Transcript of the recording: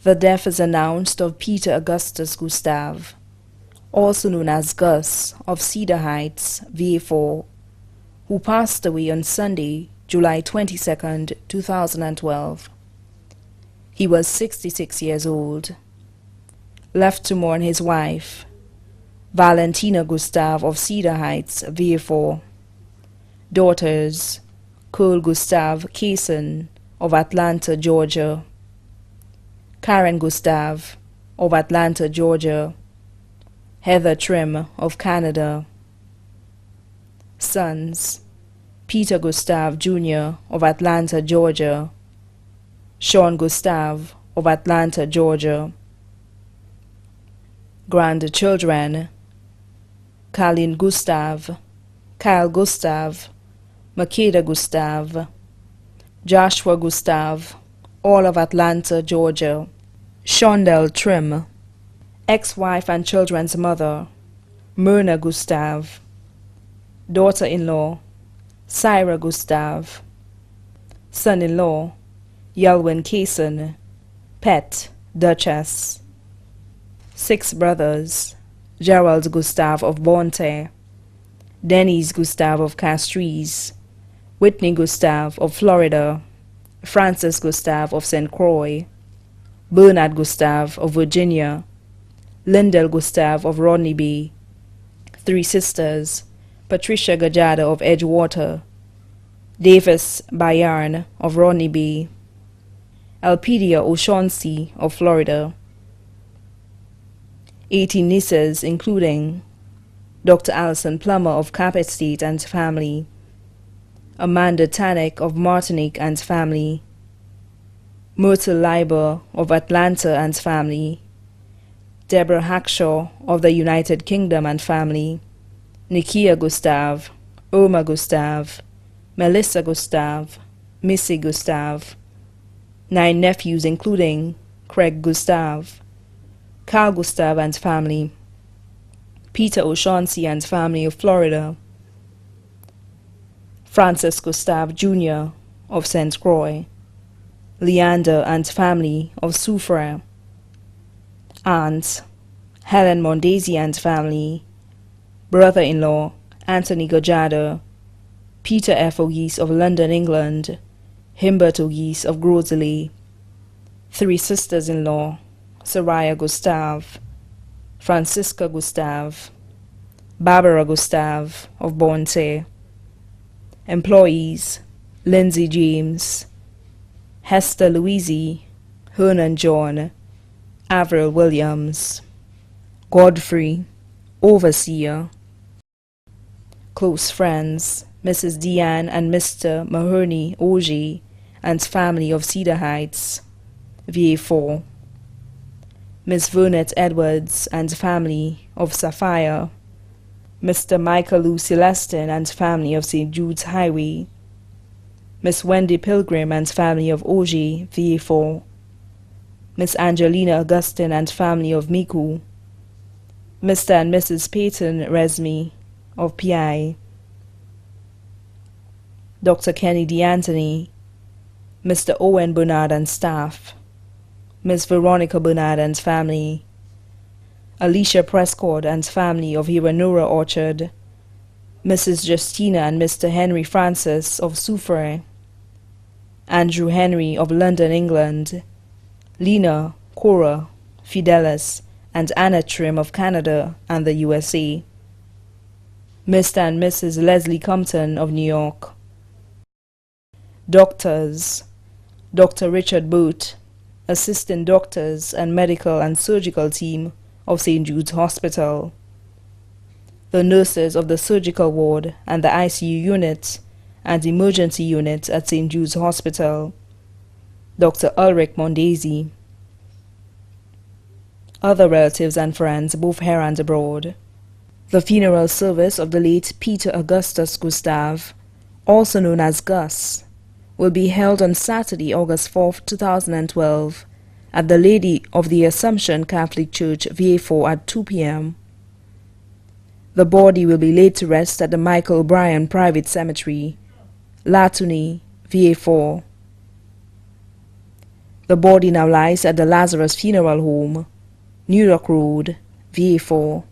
The death is announced of Peter Augustus Gustave, also known as Gus, of Cedar Heights, Vieux, who passed away on Sunday, July 22, 2012. He was 66 years old. Left to mourn his wife, Valentina Gustave of Cedar Heights, Vieux. Daughters, Kurl Gustave Cason of Atlanta, Georgia. Karen Gustave of Atlanta, Georgia. Heather Trim of Canada. Sons, Peter Gustave Jr. of Atlanta, Georgia. Sean Gustave of Atlanta, Georgia. Grandchildren, Colleen Gustave, Kyle Gustave, Makeda Gustave, Joshua Gustave, all of Atlanta, Georgia. Shondell Trim, ex-wife and children's mother, Myrna Gustave. Daughter-in-law, Syrah Gustave. Son-in-law, Yelwyn Cason, pet, Duchess. 6 brothers, Gerald Gustave of Bonte, Denise Gustave of Castries, Whitney Gustave of Florida, Francis Gustave of St.Coix, Bernard Gustave of Virginia, Lyndall Gustave of Rodney Bay. 3 sisters, Patricia Gajadhar of Edgewater, Davis Bayarn of Rodney Bay, Elpidia O'Shaughnessy of Florida. 18 nieces, including Dr. Allison Plummer of Cap Estate and family, Amanda Tannick of Martinique and family, Myrtle Leiber of Atlanta and family, Deborah Hackshaw of the United Kingdom and family, Nikia Gustave, Irma Gustave, Melissa Gustave, Missy Gustave. 9 nephews, including Craig Gustave, Carl Gustave and family, Peter O'Shaughnessy and family of Florida, Francis Gustave Jr. of St.Coix, Leander and family of Soufrière, aunt Helen Mondesir and family, brother-in-law Anthony Gajadhar, Peter F. Augier of London, England, Himbert Augier of Grosley. 3 sisters-in-law, Soraya Gustave, Francisca Gustave, Barbara Gustave of Bonte. Employees, Lindsay James, Hester Louise, Hernan John, Avril Williams, Godfrey, Overseer. Close friends, Mrs. Deanne and Mr. Mahoney Augier and family of Cedar Heights, Vieux. Miss Vernette Edwards and family of Sapphire, Mr. Michael Lou Celestin and family of St. Jude's Highway, Miss Wendy Pilgrim and family of Augier, Vieux, Miss Angelina Augustine and family of Miku, Mr. and Mrs. Peyton Resme of PI, Dr. Kenny D'Anthony, Mr. Owen Bernard and staff, Miss Veronica Bernard and family, Alicia Prescott and family of Hiranura Orchard, Mrs. Justina and Mr. Henry Francis of Soufrière, Andrew Henry of London, England, Lena, Cora, Fidelis, and Anna Trim of Canada and the USA, Mr. and Mrs. Leslie Compton of New York. Doctors, Dr. Richard Booth, assistant doctors and medical and surgical team of St. Jude's Hospital. The nurses of the surgical ward and the ICU unit and emergency unit at St. Jude's Hospital, Dr. Ulrich Mondesir. Other relatives and friends, both here and abroad. The funeral service of the late Peter Augustus Gustave, also known as Gus, will be held on Saturday, August 4, 2012, at the Lady of the Assumption Catholic Church, Vieux, at 2 p.m. The body will be laid to rest at the Michael O'Brien Private Cemetery, Latouny, Vieux. The body now lies at the Lazarus Funeral Home, New York Road, Vieux.